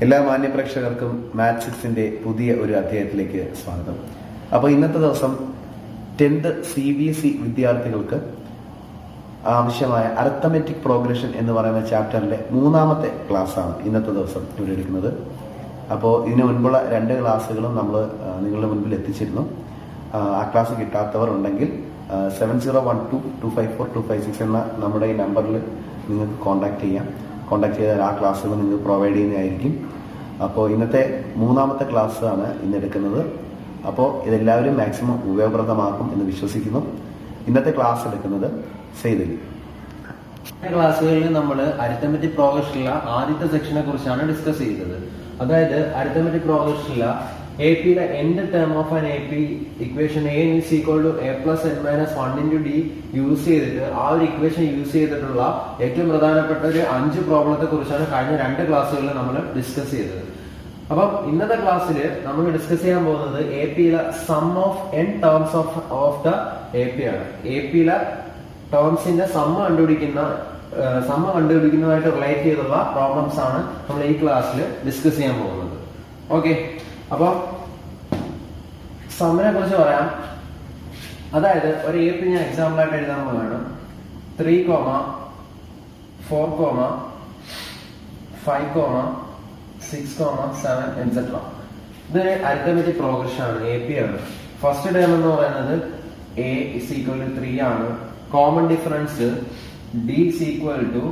എല്ലാ മാന്യപ്രേക്ഷകർക്കും മാത്സ് 6ന്റെ പുതിയ ഒരു അധ്യായത്തിലേക്ക് സ്വാഗതം. അപ്പോൾ ഇന്നത്തെ ദിവസം 10th CBSE വിദ്യാർത്ഥികൾക്ക് ആവശ്യമായ അരിത്തമെറ്റിക് പ്രോഗ്രഷൻ എന്ന് പറയുന്ന ചാപ്റ്ററിലെ 3ാമത്തെ ക്ലാസ്സാണ് ഇന്നത്തെ ദിവസം ഇവിടെ എടുക്കുന്നത്. അപ്പോൾ ഇതിനു മുൻപുള്ള 2 ക്ലാസ്സുകളും നമ്മൾ നിങ്ങളുടെ മുൻപിൽ എത്തിച്ചിരുന്നു. ആ ക്ലാസ് കിട്ടാത്തവർ ഉണ്ടെങ്കിൽ 7012254256 എന്ന നമ്മുടെ ഈ നമ്പറിൽ നിങ്ങൾക്ക് കോൺടാക്ട് ചെയ്യാം. കോൺടാക്ട് ചെയ്താൽ ആ ക്ലാസ്സുകൾ നിങ്ങൾക്ക് പ്രൊവൈഡ് ചെയ്യുന്നതായിരിക്കും. അപ്പോൾ ഇന്നത്തെ 3ാമത്തെ ക്ലാസ് ആണ് ഇന്ന് എടുക്കുന്നത്. അപ്പോൾ ഇതെല്ലാവരും മാക്സിമം ഉപയോഗപ്രദമാക്കും എന്ന് വിശ്വസിക്കുന്നു. ഇന്നത്തെ ക്ലാസ് എടുക്കുന്നത് സെയ്ദലി. ക്ലാസ്സുകളിൽ നമ്മൾ അരിത്തമെറ്റിക് പ്രോഗ്രഷനിലെ ആദ്യത്തെ സെക്ഷനെ കുറിച്ചാണ് ഡിസ്കസ് ചെയ്തത്. അതായത് അരിത്തമെറ്റിക് പ്രോഗ്രഷനിലെ APയിലെ nth term of an AP equation A is equal to A plus n minus 1 into D use ചെയ്തിട്ട് ആ ഒരു ഇക്വേഷൻ യൂസ് ചെയ്തിട്ടുള്ള ഏറ്റവും പ്രധാനപ്പെട്ട ഒരു 5 പ്രോബ്ലത്തെ കുറിച്ചാണ് കഴിഞ്ഞ 2 ക്ലാസ്സുകളിൽ നമ്മൾ ഡിസ്കസ് ചെയ്തത്. അപ്പം ഇന്നത്തെ ക്ലാസ്സിൽ നമ്മൾ ഡിസ്കസ് ചെയ്യാൻ പോകുന്നത് APയിലെ sum of n terms of the AP ആണ്. APയിലെ ടേംസിന്റെ സമ്മ കണ്ടുപിടിക്കുന്നതായിട്ട് റിലേറ്റ് ചെയ്തുള്ള പ്രോബ്ലംസ് ആണ് നമ്മൾ ഈ ക്ലാസ്സിൽ ഡിസ്കസ് ചെയ്യാൻ പോകുന്നത്. ഓക്കെ, അപ്പൊ സമ്മിനെ കുറിച്ച് പറയാം. അതായത് ഒരു AP ഞാൻ എക്സാമ്പിൾ ആയിട്ട് എഴുതാൻ പോവുകയാണ്. 3, 4, 5, 6, 7 etc. ഇതൊരു അരിത്തമെറ്റിക് പ്രോഗ്രഷൻ ആണ്, AP ആണ്. ഫസ്റ്റ് ടേം എന്ന് പറയുന്നത് A is equal to 3 ആണ്. Common difference D is equal to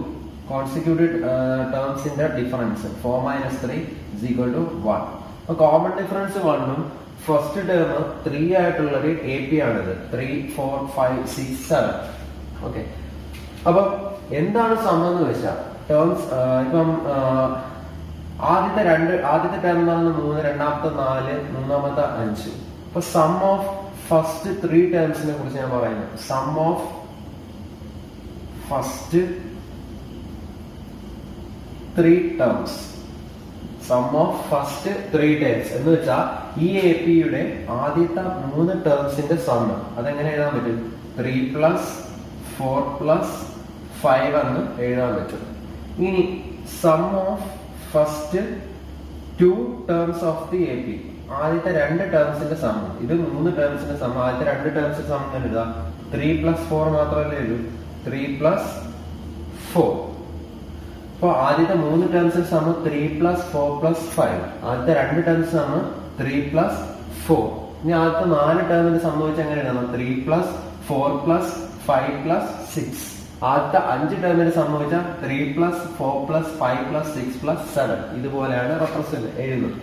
consecutive ടേംസിന്റെ difference 4 minus 3 is equal to 1. അപ്പൊ കോമൺ ഡിഫറൻസ് 1ഉം ഫസ്റ്റ് ടേം 3 ആയിട്ടുള്ള ഒരു AP ആണിത്. 3, 4, 5, 6, 7. ഓക്കെ, അപ്പൊ എന്താണ് സം എന്ന് വെച്ചാൽ ടേംസ് ഇപ്പം ആദ്യത്തെ ടേം എന്ന് പറയുന്നത് 3, രണ്ടാമത്തെ 4, മൂന്നാമത്തെ 5. അപ്പൊ സം ഓഫ് ഫസ്റ്റ് 3 ടേംസിനെ കുറിച്ച് ഞാൻ പറയുന്നത്. Sum of first 3 terms, sum of first 3 terms എന്ന് വെച്ചാൽ ഈ APയുടെ ആദ്യത്തെ 3 ടേംസിന്റെ സം അതെങ്ങനെ എഴുതാൻ പറ്റും? 3 + 4 + 5 എന്ന് എഴുതാൻ പറ്റും. ഇനി sum of first 2 terms of the AP, ആദ്യത്തെ 2 ടേംസിന്റെ സം, ഇത് 3 ടേംസിന്റെ സം, ആദ്യത്തെ 2 ടേംസിന്റെ സം എഴുതാം. 3 + 4 മാത്രമല്ലേ ഉള്ളൂ, 3 + 4. അപ്പൊ ആദ്യത്തെ 3 ടേംസിന്റെ സം 3 + 4 + 5, ആദ്യത്തെ 2 ടേംസ് സം 3 + 4. ഇനി ആദ്യത്തെ 4 ടേമിന്റെ സംഭവിച്ച എങ്ങനെ എഴുതണം? 3 + 4 + 5 + 6. ആദ്യത്തെ 5 ടേമിന് സംഭവിച്ച 3 + 4 + 5 + 6 + 7. ഇതുപോലെയാണ് റെപ്രസെന്റ് എഴുതുന്നത്.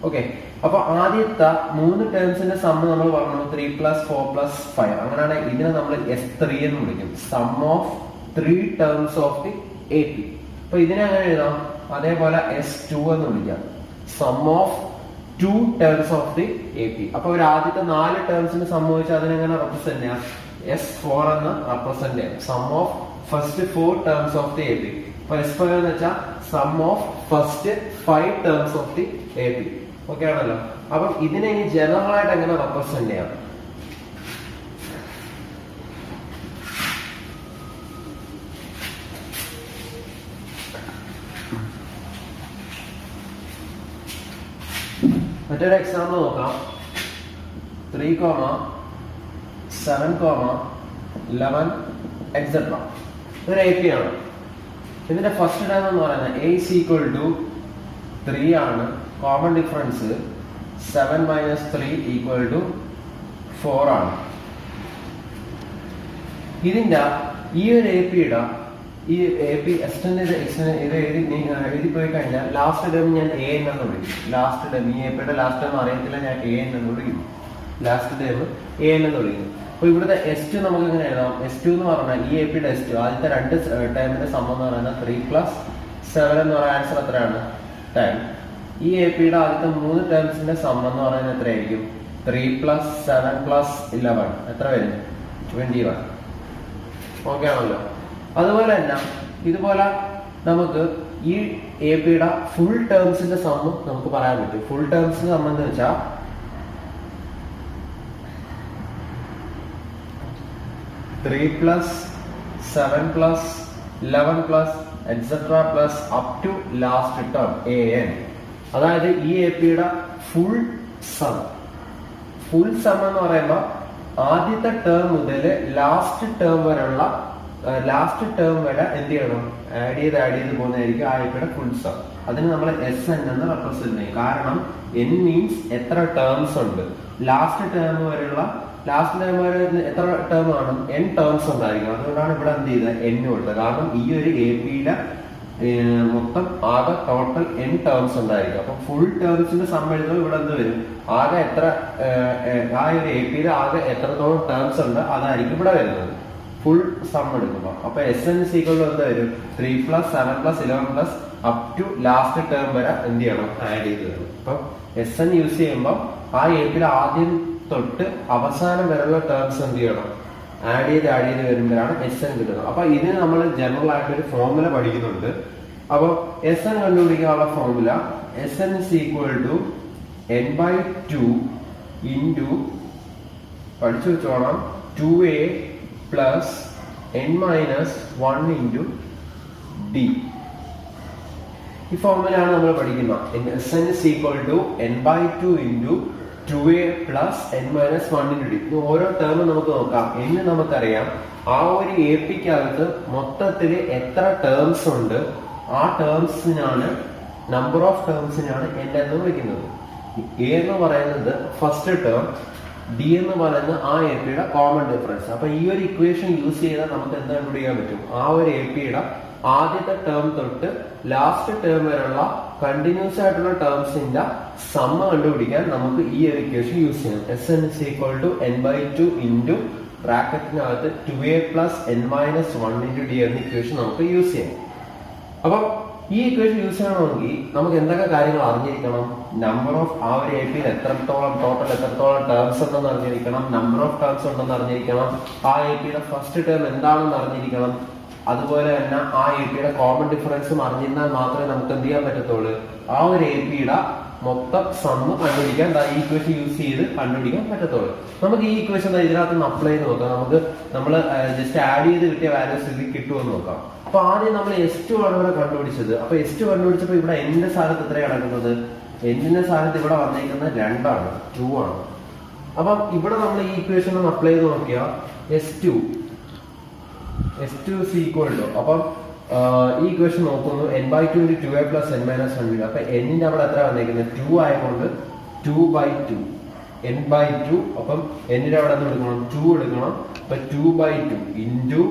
ഓക്കെ, അപ്പൊ ആദ്യത്തെ 3 ടേംസിന്റെ സം നമ്മൾ പറഞ്ഞു 3 + 4 + 5. അങ്ങനെയാണ് ഇതിനെ നമ്മൾ S3 എന്ന് വിളിക്കും. Sum of 3 terms of the AP. അപ്പൊ ഇതിനെ അങ്ങനെ എഴുതാം. അതേപോലെ S2 എന്ന് വിളിക്കാം. Sum of 2 terms of the AP. അപ്പൊ ഒരു ആദ്യത്തെ 4 ടേംസിന് സംഭവിച്ചാൽ അതിനെങ്ങനെ റെപ്രസെന്റ് ചെയ്യാം? S4 എന്ന് റെപ്രസെന്റ് ചെയ്യാം. Sum of first 4 terms of the AP. അപ്പൊ S5 എന്ന് വെച്ചാൽ sum of first 5 terms of the AP. Okay ആണല്ലോ. അപ്പം ഇതിനെ ഇനി ജനറൽ ആയിട്ട് എങ്ങനെ റെപ്രസെന്റ് ചെയ്യാം? മറ്റൊരു എക്സാമ്പിൾ നോക്കാം. 3, 7, 11 etc. ഇതൊരു AP ആണ്. ഇതിന്റെ ഫസ്റ്റ് ടേം എന്ന് പറയുന്നത് A is equal to 3 ആണ്. Common difference 7 minus 3 equal to 4 ആണ്. ഇതിന്റെ ഈ ഒരു APയുടെ ഈ AP ഇത് എഴുതി പോയി കഴിഞ്ഞാൽ ലാസ്റ്റ് ടേം ഞാൻ AN എന്ന് വിളിക്കും. ലാസ്റ്റ് ടേം ഈ APയുടെ ലാസ്റ്റ് ടേം അറിയത്തില്ല, ഞാൻ AN എന്ന് വിളിക്കും. ലാസ്റ്റ് ടേം AN എന്ന് വിളിക്കുന്നു. അപ്പൊ ഇവിടുത്തെ S2 നമുക്ക് എങ്ങനെ എഴുതാം? S2 എന്ന് പറഞ്ഞാൽ ഈ APയുടെ S2 ആദ്യത്തെ 2 ടേമിന്റെ സം എന്ന് പറയുന്നത് 3 + 7 എന്ന് പറയുന്ന ആൻസർ എത്രയാണ്? 10. ഈ APയുടെ ആദ്യത്തെ 3 ടേംസിന്റെ സം എന്ന് പറയുന്നത് എത്രയായിരിക്കും? 3 + 7 + 11 എത്ര വരും? 21. ഓക്കെ ആണല്ലോ. അതുപോലെ തന്നെ ഇതുപോലെ നമുക്ക് ഈ APയുടെ ഫുൾ ടേംസിന്റെ സം നമുക്ക് പറയാൻ പറ്റും. ഫുൾ ടേംസിന്റെ സം എന്ന് വെച്ചാൽ 3 + 7 + 11 + etcetera plus up to last term an. അതായത് ഈ എ പിയുടെ ഫുൾ സം എന്ന് പറയുമ്പോൾ ആദ്യത്തെ ടേം മുതൽ ലാസ്റ്റ് ടേം വരെ എന്ത് ചെയ്യണം, ആഡ് ചെയ്ത് പോകുന്നതായിരിക്കും ആ എ പിയുടെ ഫുൾ സം. അതിന് നമ്മൾ എസ് എൻ എന്ന് റെപ്രസെന്റ് ചെയ്യും. കാരണം എൻ മീൻസ് എത്ര ടേംസ് ഉണ്ട്. ലാസ്റ്റ് ടേം വരെ എത്ര ടേം കാണും, n ടേംസ് ഉണ്ടായിരിക്കും. അതുകൊണ്ടാണ് ഇവിടെ എന്ത് ചെയ്തത്, n കൊടുത്തത്. കാരണം ഈ ഒരു എ പിയുടെ മൊത്തം ആകെ ടോട്ടൽ n ടേംസ് ഉണ്ടായിരിക്കും. അപ്പൊ ഫുൾ ടേംസിന്റെ സം എഴുതുമ്പോൾ ഇവിടെ എന്ത് വരും, ആകെ എത്ര ആ ഒരു എ പിയുടെ ആകെ എത്രത്തോളം ടേംസ് ഉണ്ട് അതായിരിക്കും ഇവിടെ വരുന്നത് ഫുൾ സം എടുക്കുമ്പോൾ. അപ്പൊ എസ് എൻ സീക്വൽ എന്ത് വരും, 3 + 7 + 11 + അപ് ടു ലാസ്റ്റ് ടേം വരെ എന്ത് ചെയ്യണം, ആഡ് ചെയ്ത് തരും. അപ്പൊ എസ് എൻ യൂസ് ചെയ്യുമ്പോൾ ആ എ പിയുടെ ആദ്യം തൊട്ട് അവസാനം വരെയുള്ള ടേംസ് എന്ത് ചെയ്യണം, ആഡ് ചെയ്ത് വരുമ്പോഴാണ് എസ് എൻ കിട്ടുന്നത്. അപ്പൊ ഇതിന് നമ്മൾ ജനറൽ ആയിട്ട് ഒരു ഫോർമുല പഠിക്കുന്നുണ്ട്. അപ്പൊ എസ് എൻ കണ്ടുപിടിക്കാനുള്ള formula S N is equal to n/2 into പഠിച്ചു വെച്ചോണം 2a plus n-1 into d. ഈ ഫോർമുലയാണ് നമ്മൾ പഠിക്കുന്നത്. S N is equal to n/2 into 2a plus n-1 into d. ഇത് ഓരോ ടേമും നമുക്ക് നോക്കാം. എന്ന് നമുക്കറിയാം ആ ഒരു എ പിക്കകത്ത് മൊത്തത്തിൽ എത്ര ടേംസ് ഉണ്ട്, ആ ടേംസിനാണ് നമ്പർ ഓഫ് ടേംസിനാണ് n എന്ന് വിളിക്കുന്നത്. എ എന്ന് പറയുന്നത് ഫസ്റ്റ് ടേം, ഡി എന്ന് പറയുന്നത് ആ എ പിയുടെ കോമൺ ഡിഫറൻസ്. അപ്പൊ ഈ ഒരു ഇക്വേഷൻ യൂസ് ചെയ്താൽ നമുക്ക് എന്താ കണ്ടുപിടിക്കാൻ പറ്റും, ആ ഒരു എ പിയുടെ ആദ്യത്തെ ടേം തൊട്ട് ലാസ്റ്റ് ടേം വരെയുള്ള കണ്ടിന്യൂസ് ആയിട്ടുള്ള ടേംസിന്റെ സമ്മ കണ്ടുപിടിക്കാൻ നമുക്ക് ഈ ഒരു ഇക്വേഷൻ യൂസ് ചെയ്യണം. S N is equal to n/2 into ബ്രാക്കറ്റിനകത്ത് 2a plus n-1 into d എന്ന ഇക്വേഷൻ നമുക്ക് യൂസ് ചെയ്യാം. അപ്പൊ ഈ ഇക്വേഷൻ യൂസ് ചെയ്യണമെങ്കിൽ നമുക്ക് എന്തൊക്കെ കാര്യങ്ങൾ അറിഞ്ഞിരിക്കണം, നമ്പർ ഓഫ് ആ ഒരു എ പിയിൽ ടോട്ടൽ എത്രത്തോളം ടേംസ് ഉണ്ടെന്ന് അറിഞ്ഞിരിക്കണം, നമ്പർ ഓഫ് ടേംസ് ഉണ്ടെന്ന് അറിഞ്ഞിരിക്കണം, ആ എ പിയുടെ ഫസ്റ്റ് ടേം എന്താണെന്ന് അറിഞ്ഞിരിക്കണം, അതുപോലെ തന്നെ ആ എ പിയുടെ കോമൺ ഡിഫറൻസും അറിഞ്ഞിരുന്നാൽ മാത്രമേ നമുക്ക് എന്ത് ചെയ്യാൻ പറ്റത്തുള്ളൂ, ആ ഒരു എ പിയുടെ മൊത്തം സമ്മ് കണ്ടുപിടിക്കാൻ ഈ ഇക്വേഷൻ യൂസ് ചെയ്ത് കണ്ടുപിടിക്കാൻ പറ്റത്തുള്ളൂ. നമുക്ക് ഈ ഇക്വേഷൻ ഇതിനകത്ത് നിന്ന് അപ്ലൈ ചെയ്ത് നോക്കാം. നമ്മൾ ജസ്റ്റ് ആഡ് ചെയ്ത് കിട്ടിയ വാല്യൂസ് ഇതിൽ കിട്ടുമെന്ന് നോക്കാം. അപ്പൊ ആദ്യം നമ്മൾ S2 ആണ് ഇവിടെ കണ്ടുപിടിച്ചത്. അപ്പൊ S2 കണ്ടുപിടിച്ചപ്പോ ഇവിടെ n സ്ഥാനത്ത് എത്രയാണ് കിടക്കുന്നത്, n സ്ഥാനത്ത് ഇവിടെ വന്നിരിക്കുന്നത് 2 ആണ്, 2 ആണ്. അപ്പം ഇവിടെ നമ്മൾ ഈ ഇക്വേഷൻ ഒന്ന് അപ്ലൈ ചെയ്ത് നോക്കിയാൽ S2 is equal to, അപ്പം ഈ ഇക്വേഷൻ നോക്കുന്നു n/2 into 2a plus n-1. അപ്പൊ n-ന്റെ അവിടെ എത്ര വന്നിരിക്കുന്നത് 2 ആയതുകൊണ്ട് 2/2 n/2. അപ്പം n-ന്റെ അവിടെ എന്ത് എടുക്കണം, 2 എടുക്കണം. അപ്പൊ 2/2 ഇൻറ്റു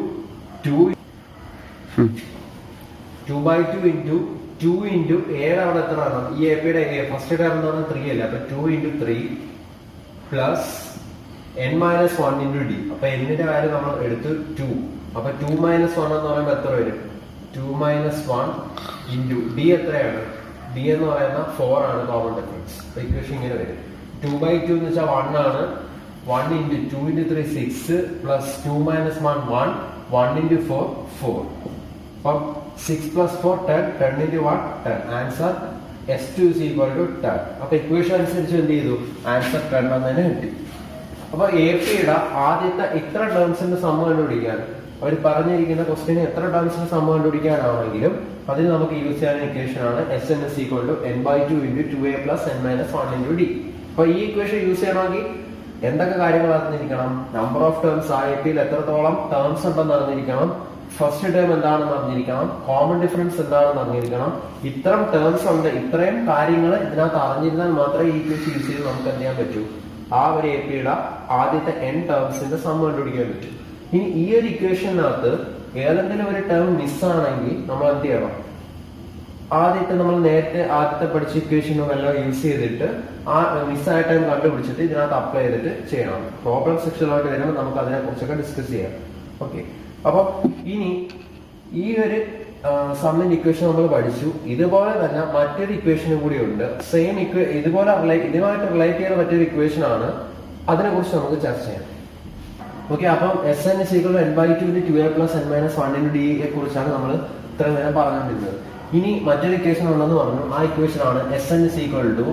2/2 ഇൻറ്റു 2 ഇൻറ്റു എയുടെ അവിടെ എത്ര ആണ്, ഈ എ പിയുടെ ഫസ്റ്റ് ടേം എന്ന് പറഞ്ഞാൽ 3 അല്ലേ. അപ്പൊ 2 into 3 plus n-1 into d. അപ്പൊ n-ന്റെ വാല്യൂ നമ്മൾ എടുത്ത് 2. അപ്പൊ 2 - 1 എന്ന് പറയുമ്പോൾ എത്ര വരും, 2 - 1 ഇൻറ്റു d എത്രയാണ്, d എന്ന് പറയുന്ന 4 ആണ് കോമൺ ഡിഫറൻസ്. അപ്പൊ ഇക്വേഷൻ ഇങ്ങനെ വരും. 2/2 എന്ന് വെച്ചാൽ 1 ആണ്. 1 ഇൻറ്റു 2 ഇൻറ്റു 3 6 പ്ലസ് 2 - 1 1 1 ഇൻറ്റു 4 4. അപ്പം 6 + 4 10 10 into 1 10. Answer S2 is equal to 10. അപ്പൊ ഇക്വേഷൻ അനുസരിച്ച് എന്ത് ചെയ്തു, ആൻസർ 10 എന്ന് തന്നെ കിട്ടി. അപ്പൊ എ പിയുടെ ആദ്യത്തെ ഇത്ര ടേംസിന്റെ സമ്മ കണ്ടുപിടിക്കാൻ അവർ പറഞ്ഞിരിക്കുന്ന ക്വസ്റ്റിന് എത്ര ടേംസിന്റെ സമ്മ കണ്ടുപിടിക്കാനാണെങ്കിലും അതിന് നമുക്ക് യൂസ് ചെയ്യാനുള്ള ഇക്വേഷൻ ആണ് S N is equal to n/2 into 2a plus n-1 into d. അപ്പൊ ഈ ഇക്വേഷൻ യൂസ് ചെയ്യണമെങ്കിൽ എന്തൊക്കെ കാര്യങ്ങൾ അറിഞ്ഞിരിക്കണം, നമ്പർ ഓഫ് ടേംസ്, ആ എ പിയിൽ എത്രത്തോളം ടേംസ് ഉണ്ടെന്ന് അറിഞ്ഞിരിക്കണം, ഫസ്റ്റ് ടേം എന്താണെന്ന് അറിഞ്ഞിരിക്കണം, കോമൺ ഡിഫറൻസ് എന്താണെന്ന് അറിഞ്ഞിരിക്കണം. ഇത്തരം ടേംസ് ഉണ്ട്, ഇത്രയും കാര്യങ്ങൾ ഇതിനകത്ത് അറിഞ്ഞിരുന്നാൽ മാത്രമേ ഈ ഇക്വേഷൻ യൂസ് ചെയ്ത് നമുക്ക് എന്ത് ചെയ്യാൻ പറ്റൂ, ആ ഒരു എ പിയുടെ ആദ്യത്തെ n ടേംസിന്റെ സം കണ്ടുപിടിക്കാൻ പറ്റും. ഇനി ഈ ഒരു ഇക്വേഷനകത്ത് ഏതെങ്കിലും ഒരു ടേം മിസ്സാണെങ്കിൽ നമ്മൾ എന്ത് ചെയ്യണം, നമ്മൾ ആദ്യത്തെ പഠിച്ച ഇക്വേഷനും എല്ലാം യൂസ് ചെയ്തിട്ട് ആ മിസ്സായ ടൈം കണ്ടുപിടിച്ചിട്ട് ഇതിനകത്ത് അപ്ലൈ ചെയ്തിട്ട് ചെയ്യണം. പ്രോബ്ലം സെക്ഷനിലോട്ട് വരുമ്പോൾ നമുക്ക് അതിനെ കുറിച്ചൊക്കെ ഡിസ്കസ് ചെയ്യാം. ഓക്കെ, അപ്പൊ ഇനി ഈ ഒരു സമ്മിന്റെ ഇക്വേഷൻ നമ്മൾ പഠിച്ചു. ഇതുപോലെ തന്നെ മറ്റൊരു ഇക്വേഷനും കൂടി ഉണ്ട്, സെയിം ഇതുമായിട്ട് റിലേറ്റ് ചെയ്യുന്ന മറ്റൊരു ഇക്വേഷൻ ആണ്. അതിനെ കുറിച്ച് നമുക്ക് ചർച്ച ചെയ്യാം. ഓക്കെ, അപ്പം S N is equal to n/2 into 2a plus n-1 into d യെ കുറിച്ചാണ് നമ്മൾ ഇത്രയും നേരം പറഞ്ഞുകൊണ്ടിരുന്നത്. ഇനി മറ്റൊരു ഇക്വേഷൻ ഉണ്ടെന്ന് പറഞ്ഞു. ആ ഇക്വേഷൻ ആണ് S N is equal to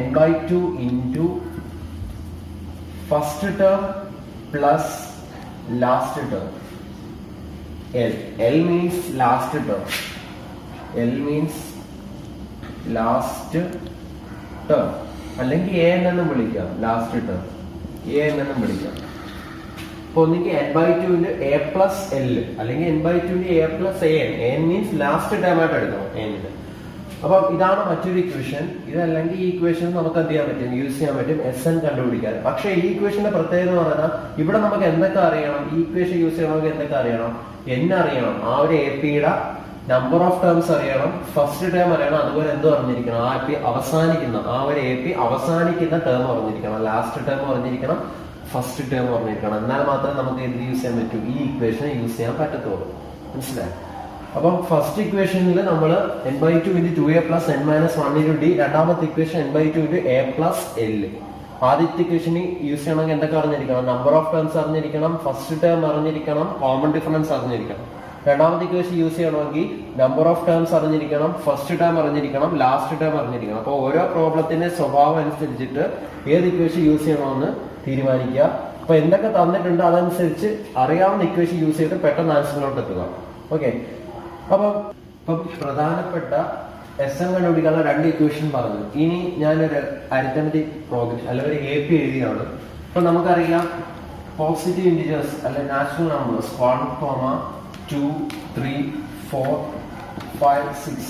n/2 into first term plus last term. L. L means last term. L means last term. അല്ലെങ്കിൽ എ എന്നും വിളിക്കാം. ലാസ്റ്റ് ടേം എ എന്നും വിളിക്കാം. അപ്പൊ ഒന്നിക്ക് n/2 into A plus L അല്ലെങ്കിൽ n/2 into A plus A N. N means last term ആയിട്ട് എടുക്കണം എന്നിന്. അപ്പം ഇതാണ് മറ്റൊരു ഇക്വേഷൻ. ഇതല്ലെങ്കിൽ ഈ ഇക്വേഷൻ നമുക്ക് എന്ത് ചെയ്യാൻ പറ്റും, യൂസ് ചെയ്യാൻ പറ്റും Sn കണ്ടുപിടിക്കാൻ. പക്ഷേ ഈ ഇക്വേഷന്റെ പ്രത്യേകത എന്ന് പറഞ്ഞാൽ ഇവിടെ നമുക്ക് എന്തൊക്കെ അറിയണം, ഈ ഇക്വേഷൻ യൂസ് ചെയ്യണമെങ്കിൽ എന്തൊക്കെ അറിയണം, n അറിയണം, ആ ഒരു എ പിയുടെ നമ്പർ ഓഫ് ടേംസ് അറിയണം, ഫസ്റ്റ് ടേം അറിയണം, അതുപോലെ എന്ത് അറിഞ്ഞിരിക്കണം, ആ പി അവസാനിക്കുന്ന ആ ഒരു എ പി അവസാനിക്കുന്ന ടേം അറിഞ്ഞിരിക്കണം, ലാസ്റ്റ് ടേം അറിഞ്ഞിരിക്കണം, ഫസ്റ്റ് ടേം അറിഞ്ഞിരിക്കണം. എന്നാൽ മാത്രമേ നമുക്ക് എന്ത് യൂസ് ചെയ്യാൻ പറ്റൂ, ഈ ഇക്വേഷൻ യൂസ് ചെയ്യാൻ പറ്റത്തുള്ളൂ. മനസ്സിലായി? അപ്പം ഫസ്റ്റ് ഇക്വേഷനിൽ നമ്മൾ n/2 into 2a plus n minus 1 into d, രണ്ടാമത്തെ equation n/2 into A plus L. ആദ്യത്തെ ഇക്വേഷന് യൂസ് ചെയ്യണമെങ്കിൽ എന്തൊക്കെ അറിഞ്ഞിരിക്കണം, നമ്പർ ഓഫ് ടേംസ് അറിഞ്ഞിരിക്കണം, ഫസ്റ്റ് ടേം അറിഞ്ഞിരിക്കണം, കോമൺ ഡിഫറൻസ് അറിഞ്ഞിരിക്കണം. രണ്ടാമത്തെ ഇക്വേഷൻ യൂസ് ചെയ്യണമെങ്കിൽ നമ്പർ ഓഫ് ടേംസ് അറിഞ്ഞിരിക്കണം, ഫസ്റ്റ് ടേം അറിഞ്ഞിരിക്കണം, ലാസ്റ്റ് ടേം അറിഞ്ഞിരിക്കണം. അപ്പോൾ ഓരോ പ്രോബ്ലത്തിന്റെ സ്വഭാവം അനുസരിച്ചിട്ട് ഏത് ഇക്വേഷൻ യൂസ് ചെയ്യണമെന്ന് തീരുമാനിക്കുക. അപ്പൊ എന്തൊക്കെ തന്നിട്ടുണ്ട് അതനുസരിച്ച് അറിയാവുന്ന ഇക്വേഷൻ യൂസ് ചെയ്ത് പെട്ടെന്ന് ആൻസറിലോട്ട് എത്തുക. ഓക്കെ, അപ്പം പ്രധാനപ്പെട്ട Sn കണ്ടുപിടിക്കാനുള്ള രണ്ട് ഇക്വേഷൻ പറഞ്ഞു. ഇനി ഞാനൊരു അരിത്തമെറ്റിക് പ്രോഗ്രഷൻ അല്ലെങ്കിൽ ഒരു എ പി എഴുതിയാണ്. അപ്പൊ നമുക്കറിയാം പോസിറ്റീവ് ഇൻറ്റിജേഴ്സ് അല്ലെ നാച്ചുറൽ നമ്പേഴ്സ് 1, 2, 3, 4, 5, 6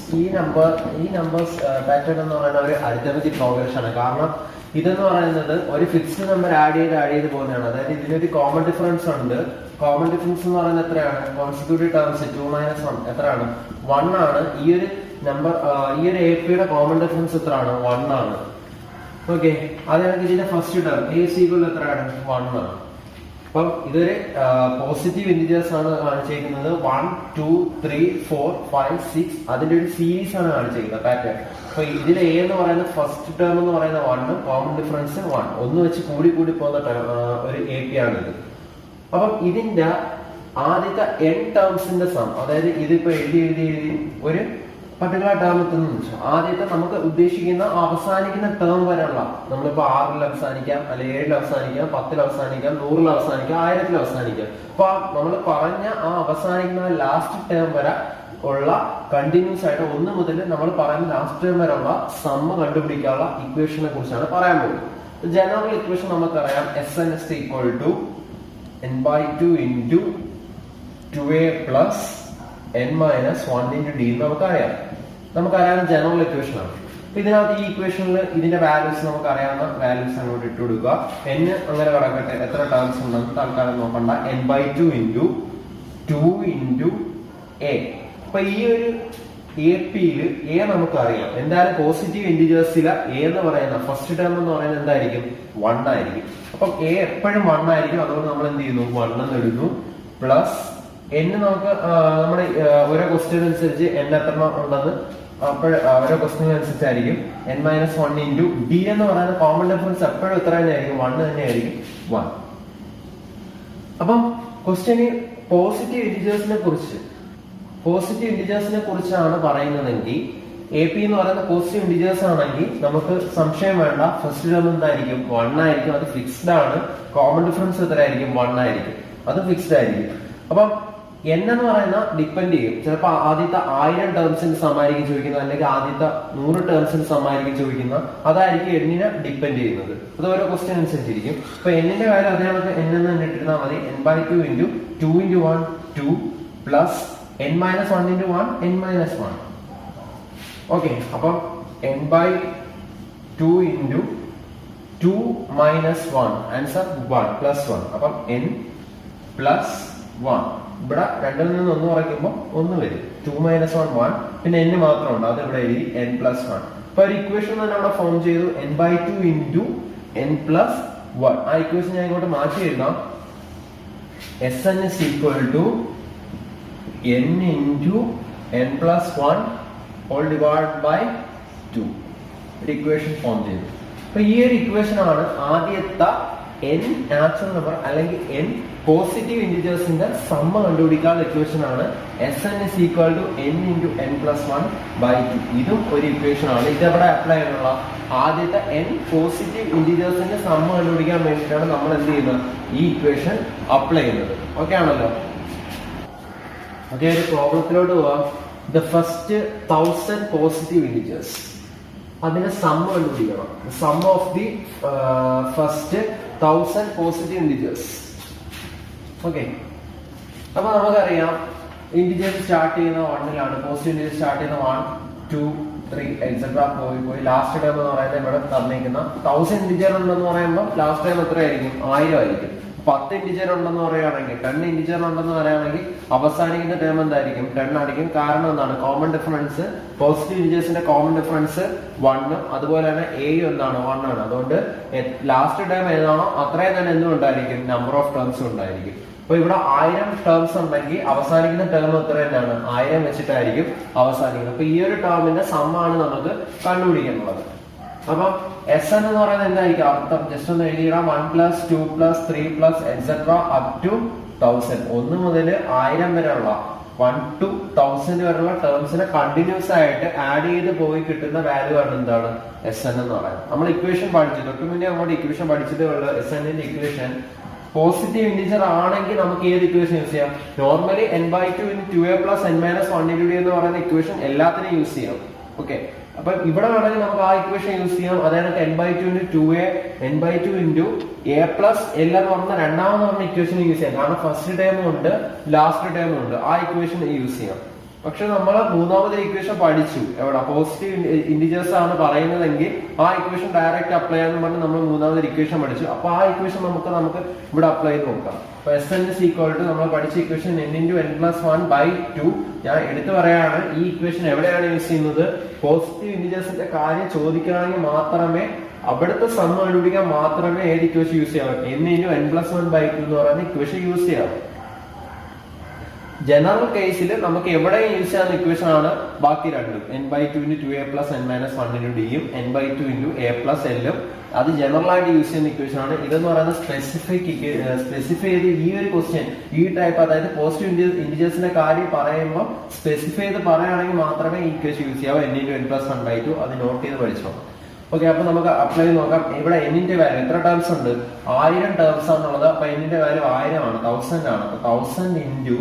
ഈ നമ്പേഴ്സ് പാറ്റേൺ എന്ന് പറയുന്ന ഒരു അരിത്തമെറ്റിക് പ്രോഗ്രഷൻ ആണ്. കാരണം ഇതെന്ന് പറയുന്നത് ഒരു ഫിക്സ്ഡ് നമ്പർ ആഡ് ചെയ്ത് പോകുന്നതാണ്. അതായത് ഇതിനൊരു കോമൺ ഡിഫറൻസ് ഉണ്ട്. കോമൺ ഡിഫറൻസ് എന്ന് പറയുന്നത് എത്രയാണ്, കോൺസിക്യൂട്ടീവ് ടേംസ് 2 - 1 എത്രയാണ്, 1 ആണ്. ഈ ഒരു നമ്പർ ഈ ഒരു എ പിയുടെ കോമൺ ഡിഫറൻസ് എത്രയാണ്, 1 ആണ്. ഓക്കെ, അതായത് ഇതിന്റെ ഫസ്റ്റ് ടേം എ സീക്വൽ എത്രയാണ്, 1 ആണ്. അപ്പം ഇതൊരു പോസിറ്റീവ് ഇൻറ്റിജേഴ്സ് ആണ് കാണിച്ചിരിക്കുന്നത്. 1, 2, 3, 4, 5, 6 അതിന്റെ ഒരു സീരീസ് ആണ് കാണിച്ചിരിക്കുന്നത് പാറ്റേൺ. അപ്പൊ ഇതിൽ എ എന്ന് പറയുന്ന ഫസ്റ്റ് ടേം എന്ന് പറയുന്ന 1, കോമൺ ഡിഫറൻസ് 1, ഒന്ന് വെച്ച് കൂടി പോകുന്ന ഒരു എ പി ആണിത്. അപ്പം ഇതിന്റെ ആദ്യത്തെ n ടേംസിന്റെ സം, അതായത് ഇതിപ്പോ എഴുതി ഒരു പർട്ടിക്കുലർ ടേം എത്തുന്ന ആദ്യത്തെ നമുക്ക് ഉദ്ദേശിക്കുന്ന അവസാനിക്കുന്ന ടേം വരെയുള്ള, നമ്മളിപ്പോ 6ൽ അവസാനിക്കാം, അല്ലെങ്കിൽ 7ൽ അവസാനിക്കാം, 10ൽ അവസാനിക്കാം, 100ൽ അവസാനിക്കാം, 1000ൽ അവസാനിക്കാം. അപ്പൊ നമ്മൾ പറഞ്ഞ ആ അവസാനിക്കുന്ന ലാസ്റ്റ് ടേം വരെ ഉള്ള കണ്ടിന്യൂസ് ആയിട്ട് 1 മുതൽ നമ്മൾ പറയുന്ന ലാസ്റ്റ് ടേം വരെ ഉള്ള സമ്മ് കണ്ടുപിടിക്കാനുള്ള ഇക്വേഷനെ കുറിച്ചാണ് പറയാൻ പോകുന്നത്. ജനറൽ ഇക്വേഷൻ നമുക്കറിയാം, Sn is equal to n/2 into 2a plus n minus 1 into d നമുക്കറിയാവുന്ന ജനറൽ ഇക്വേഷൻ ആണ്. ഇതിനകത്ത് ഈ ഇക്വേഷനിൽ ഇതിന്റെ വാല്യൂസ് നമുക്ക് അറിയാവുന്ന വാല്യൂസ് അങ്ങോട്ട് ഇട്ട് കൊടുക്കുക. n അങ്ങനെ കിടക്കട്ടെ, എത്ര ടേംസ് ഉണ്ടെന്ന് തൽക്കാലം നോക്കണ്ട. n/2 into 2 into a. അപ്പൊ ഈ ഒരു എ പിയിൽ എ നമുക്കറിയാം എന്തായാലും പോസിറ്റീവ് ഇൻറ്റിജേഴ്സിലെ എ എന്ന് പറയുന്ന ഫസ്റ്റ് ടേം എന്ന് പറയുന്നത് എന്തായിരിക്കും, 1 ആയിരിക്കും. അപ്പം എ എപ്പോഴും 1 ആയിരിക്കും. അതുകൊണ്ട് നമ്മൾ എന്ത് ചെയ്യുന്നു, 1 എന്ന് എഴുതുന്നു. പ്ലസ് n നമുക്ക് നമ്മുടെ ഓരോ ക്വസ്റ്റ്യൻ അനുസരിച്ച് n എത്ര ഉണ്ടെന്ന് ഓരോ ക്വസ്റ്റ്യൻ അനുസരിച്ചായിരിക്കും. n - 1 ഇൻറ്റു d എന്ന് പറയുന്ന കോമൺ ഡിഫറൻസ് എപ്പോഴും എത്ര തന്നെയായിരിക്കും, 1 തന്നെയായിരിക്കും, 1. അപ്പം ക്വസ്റ്റ്യന് പോസിറ്റീവ് ഇൻറ്റിജേഴ്സിനെ കുറിച്ചാണ് പറയുന്നതെങ്കിൽ എ പി എന്ന് പറയുന്ന പോസിറ്റീവ് ഇൻറ്റിജേഴ്സ് ആണെങ്കിൽ നമുക്ക് സംശയം വേണ്ട, ഫസ്റ്റ് ടേം എന്തായിരിക്കും, 1 ആയിരിക്കും. അത് ഫിക്സ്ഡ് ആണ്. കോമൺ ഡിഫറൻസ് എത്രയായിരിക്കും, 1 ആയിരിക്കും. അത് ഫിക്സ്ഡ് ആയിരിക്കും. അപ്പം n എന്ന് പറയുന്ന ഡിപ്പെൻഡ് ചെയ്യും. ചിലപ്പോൾ ആദ്യത്തെ 1000 ടേംസിന് സമായിരിക്കും ചോദിക്കുന്നത്, അല്ലെങ്കിൽ ആദ്യത്തെ 100 ടേംസിന് സമായിരിക്കും ചോദിക്കുന്നത്. അതായിരിക്കും n-നെ ഡിപ്പെൻഡ് ചെയ്യുന്നത്. അത് ഓരോ ക്വസ്റ്റ്യൻ അനുസരിച്ചിരിക്കും. അപ്പൊ n-ന്റെ കാര്യം അതേ നമുക്ക് n എന്ന് തന്നെ ഇട്ടിരുന്നാൽ മതി. n/2 into 2 into 1 2 plus n - 1 into 1 n - 1. Okay, അപ്പം n/2 ഇൻറ്റു 2 - 1 ആൻസർ 1 പ്ലസ് 1. അപ്പം n പ്ലസ് 1. ഇവിടെ 2ൽ നിന്ന് 1 കുറയ്ക്കുമ്പോൾ 1 വരും. 2 - 1 1. പിന്നെ n മാത്രമുണ്ട്, അത് ഇവിടെ എഴുതി n പ്ലസ് 1. അപ്പൊ ഒരു ഇക്വേഷൻ തന്നെ അവിടെ ഫോം ചെയ്തു, n/2 ഇൻറ്റു n പ്ലസ് 1. ആ ഇക്വേഷൻ ഞാൻ ഇങ്ങോട്ട് മാറ്റി എഴുതാം. Sn is equal to n into n plus 1 whole divide by 2. ഒരു ഇക്വേഷൻ ഫോം ചെയ്തു. അപ്പൊ ഈ ഒരു ഇക്വേഷൻ ആണ് ആദ്യത്തെ n നാച്ചുറൽ നമ്പർ അല്ലെങ്കിൽ n പോസിറ്റീവ് ഇൻറ്റിജേഴ്സിന്റെ സമ്മ കണ്ടുപിടിക്കാനുള്ള ഇക്വേഷൻ ആണ്. Sn is equal to n into n plus 1 by 2. ഇതും ഒരു ഇക്വേഷൻ ആണ്. ഇതെവിടെ അപ്ലൈ ചെയ്യാനുള്ള, ആദ്യത്തെ n പോസിറ്റീവ് ഇൻറ്റിജേഴ്സിന്റെ സമ്മ കണ്ടുപിടിക്കാൻ വേണ്ടിയിട്ടാണ് നമ്മൾ എന്ത് ചെയ്യുന്നത്, ഈ ഇക്വേഷൻ അപ്ലൈ ചെയ്യുന്നത്. ഓക്കെ ആണല്ലോ. ഓക്കെ, ഒരു പ്രോബ്ലത്തിലോട്ട് പോവാം. ദ ഫസ്റ്റ് 1000 പോസിറ്റീവ് ഇന്റിജേഴ്സ്, അതിന്റെ സം കണ്ടുപിടിക്കണം. Sum of the first 1000 positive integers. Okay, അപ്പൊ നമുക്കറിയാം ഇന്റിജേഴ്സ് സ്റ്റാർട്ട് ചെയ്യുന്ന 1 പോസിറ്റീവ് ഇന്റിജേഴ്സ് സ്റ്റാർട്ട് ചെയ്യുന്ന 1, 2, 3 എക്സെട്ര പോയി ലാസ്റ്റ് ടൈം എന്ന് പറയുന്നത് ഇവിടെ തന്നിരിക്കുന്ന 1000 ഇന്റിജർ ഉണ്ടെന്ന് പറയുമ്പോൾ ലാസ്റ്റ് ടൈം എത്രയായിരിക്കും? 1000 ആയിരിക്കും. 10 ഇന്റിജർ ഉണ്ടെന്ന് പറയുകയാണെങ്കിൽ 10 ഇന്റിജർ ഉണ്ടെന്ന് പറയുകയാണെങ്കിൽ അവസാനിക്കുന്ന ടേം എന്തായിരിക്കും? 10 ആയിരിക്കും. കാരണം എന്താണ്? കോമൺ ഡിഫറൻസ്, പോസിറ്റീവ് ഇന്റിജേഴ്സിന്റെ കോമൺ ഡിഫറൻസ് 1, അതുപോലെ തന്നെ എ എന്താണ്? 1 ആണ്. അതുകൊണ്ട് ലാസ്റ്റ് ടേം ഏതാണോ അത്രയും തന്നെ എന്തും ഉണ്ടായിരിക്കും? നമ്പർ ഓഫ് ടേംസും ഉണ്ടായിരിക്കും. അപ്പൊ ഇവിടെ 1000 ടേംസ് ഉണ്ടെങ്കിൽ അവസാനിക്കുന്ന ടേം എത്ര തന്നെയാണ്? 1000 വെച്ചിട്ടായിരിക്കും അവസാനിക്കുന്നത്. അപ്പൊ ഈ ഒരു ടേമിന്റെ സമ്മാണ് നമുക്ക് കണ്ടുപിടിക്കാനുള്ളത്. അപ്പം എസ് എന്ന് പറയുന്നത് എന്തായിരിക്കും അർത്ഥം? ജസ്റ്റ് ഒന്ന് എഴുതിയിടാം. 1 + 2 + 3 + എക്സെട്ര അപ് ടു 1000. 1 മുതൽ 1000 വരെയുള്ള 1 to 1000 വരെയുള്ള ടേംസിനെ കണ്ടിന്യൂസ് ആയിട്ട് ആഡ് ചെയ്ത് പോയി കിട്ടുന്ന വാല്യൂ ആണ് എന്താണ്? എസ് എൻ എന്ന് പറയുന്നത്. നമ്മൾ ഇക്വേഷൻ പഠിച്ചു, തൊട്ട് മുന്നേ അങ്ങോട്ട് ഇക്വേഷൻ പഠിച്ചതേ ഉള്ളൂ. എസ് എന്നിന്റെ ഇക്വേഷൻ പോസിറ്റീവ് ഇന്റിജർ ആണെങ്കിൽ നമുക്ക് ഏത് ഇക്വേഷൻ യൂസ് ചെയ്യാം? Normally n/2 × 2a + n - 1 × d എന്ന് പറയുന്ന ഇക്വേഷൻ എല്ലാത്തിനും യൂസ് ചെയ്യാം. ഓക്കെ, അപ്പൊ ഇവിടെ വേണമെങ്കിൽ നമുക്ക് ആ ഇക്വേഷൻ യൂസ് ചെയ്യാം. അതായത് n/2 × 2a, n/2 × a + l എന്ന് പറഞ്ഞ രണ്ടാമത് പറഞ്ഞ ഇക്വേഷൻ യൂസ് ചെയ്യാം. കാരണം ഫസ്റ്റ് ടേമും ഉണ്ട് ലാസ്റ്റ് ടേമും ഉണ്ട്. ആ ഇക്വേഷൻ യൂസ് ചെയ്യാം. പക്ഷെ നമ്മൾ മൂന്നാമത് ഇക്വേഷൻ പഠിച്ചു. എവിടെ? പോസിറ്റീവ് ഇന്റിജേഴ്സ് ആണ് പറയുന്നതെങ്കിൽ ആ ഇക്വേഷൻ ഡയറക്റ്റ് അപ്ലൈ ചെയ്യാന്ന് പറഞ്ഞ് നമ്മൾ മൂന്നാമത് ഇക്വേഷൻ പഠിച്ചു. അപ്പൊ ആ ഇക്വേഷൻ നമുക്ക് ഇവിടെ അപ്ലൈ ചെയ്ത് നോക്കാം. അപ്പൊ S N is equal to നമ്മൾ പഠിച്ച ഇക്വേഷൻ n × n+1/2. ഞാൻ എടുത്തു പറയാണ്, ഈ ഇക്വേഷൻ എവിടെയാണ് യൂസ് ചെയ്യുന്നത്? പോസിറ്റീവ് ഇന്റിജേഴ്സിന്റെ കാര്യം ചോദിക്കുകയാണെങ്കിൽ മാത്രമേ, അവിടുത്തെ സം കണ്ടുപിടിക്കാൻ മാത്രമേ ഏത് ഇക്വേഷൻ യൂസ് ചെയ്യാൻ പറ്റും? n × n+1/2 എന്ന് പറയുന്ന ഇക്വേഷൻ യൂസ് ചെയ്യാം. ജനറൽ കേസിൽ നമുക്ക് എവിടെയും യൂസ് ചെയ്യാവുന്ന ഇക്വേഷൻ ആണ് ബാക്കി രണ്ടും. n/2 × 2a + n - 1 × d യും n/2 × a + l ഉം. അത് ജനറൽ ആയിട്ട് യൂസ് ചെയ്യുന്ന ഇക്വേഷൻ ആണ്. ഇതെന്ന് പറയുന്നത് സ്പെസിഫൈ ചെയ്ത് ഈ ഒരു ക്വസ്റ്റ്യൻ, ഈ ടൈപ്പ്, അതായത് പോസിറ്റീവ് ഇന്റിജേഴ്സിന്റെ കാര്യം പറയുമ്പോൾ സ്പെസിഫൈ ചെയ്ത് പറയുകയാണെങ്കിൽ മാത്രമേ ഈ ഇക്വേഷൻ യൂസ് ചെയ്യാവൂ. n × n+1/2 അത് നോട്ട് ചെയ്ത് പഠിച്ചോ. ഓക്കെ, അപ്പൊ നമുക്ക് അപ്ലൈ ചെയ്ത് നോക്കാം. ഇവിടെ എന്നിന്റെ വാല്യൂ എത്ര ടേംസ് ഉണ്ട്? 1000 ടേംസ് ആണുള്ളത്. അപ്പൊ എന്നിന്റെ വാല്യൂ 1000 ആണ്, 1000 ആണ്. അപ്പൊ 1000 ×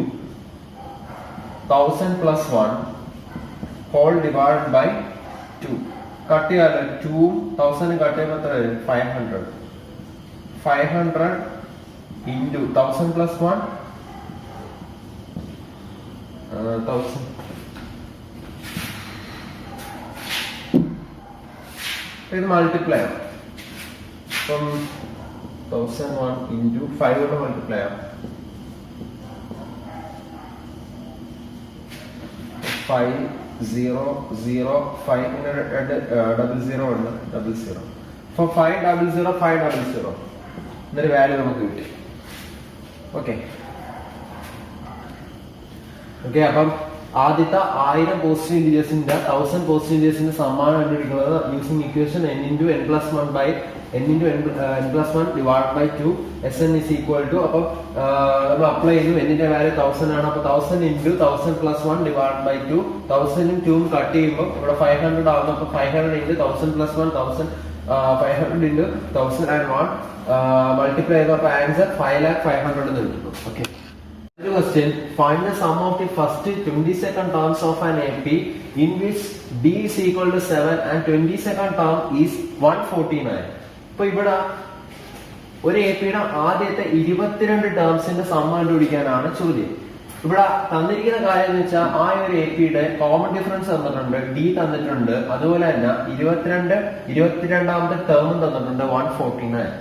1000 + 1 ഹോൾ ഡിവൈഡ് ബൈ 2. കട്ട് ചെയ്യാലോ, 2 1000 കട്ട് ചെയ്യുമ്പോൾ എത്ര വരും? 500. 500 × 1000 + 1 1000. ഇത് മൾട്ടിപ്ലൈ ആവും. അപ്പം 1001 × 5 കൊണ്ട് മൾട്ടിപ്ലൈ ആവും. 500 ഉണ്ട്, 00. അപ്പൊ 500 500 എന്നൊരു വാല്യൂ നമുക്ക് കിട്ടി. ഓക്കെ, അപ്പം ആദ്യത്തെ 1000 പോസിറ്റീവ് ഇന്റിജേഴ്സിന്റെ 1000 പോസിറ്റീവ് ഇന്റിജേഴ്സിന്റെ സമ്മാനം കണ്ടുപിടിക്കുന്നത് using equation n × n+1 divide by 2. S N is equal to, അപ്പൊ നമ്മൾ അപ്ലൈ ചെയ്തു. എന്നിന്റെ വാല്യൂ 1000 ആണ്. അപ്പൊ 1000 × 1000 + 1 ഡിവൈഡ് ബൈ 2. 1000 ഉം 2 കട്ട് ചെയ്യുമ്പോൾ ഇവിടെ 500 ആവുന്നു. അപ്പൊ 500 × 1000 + 1 500 × 1001 മൾട്ടിപ്ലൈ ചെയ്തപ്പോൾ ആൻസർ 5,500,000 എന്ന് കിട്ടുന്നു. Okay, question. Find the sum of the first 22nd terms of an AP in which D is equal to 7 and 22nd term is 149. ഇപ്പൊ ഇവിടെ ഒരു APയുടെ ആദ്യത്തെ 22 ടേംസിന്റെ സം കണ്ടുപിടിക്കാനാണ് ചോദ്യം. ഇവിടെ തന്നിരിക്കുന്ന കാര്യം എന്ന് വെച്ചാൽ ആ ഒരു APയുടെ കോമൺ ഡിഫറൻസ് തന്നിട്ടുണ്ട്, D തന്നിട്ടുണ്ട്, അതുപോലെ തന്നെ 22ാമത്തെ ടേമും തന്നിട്ടുണ്ട് 149.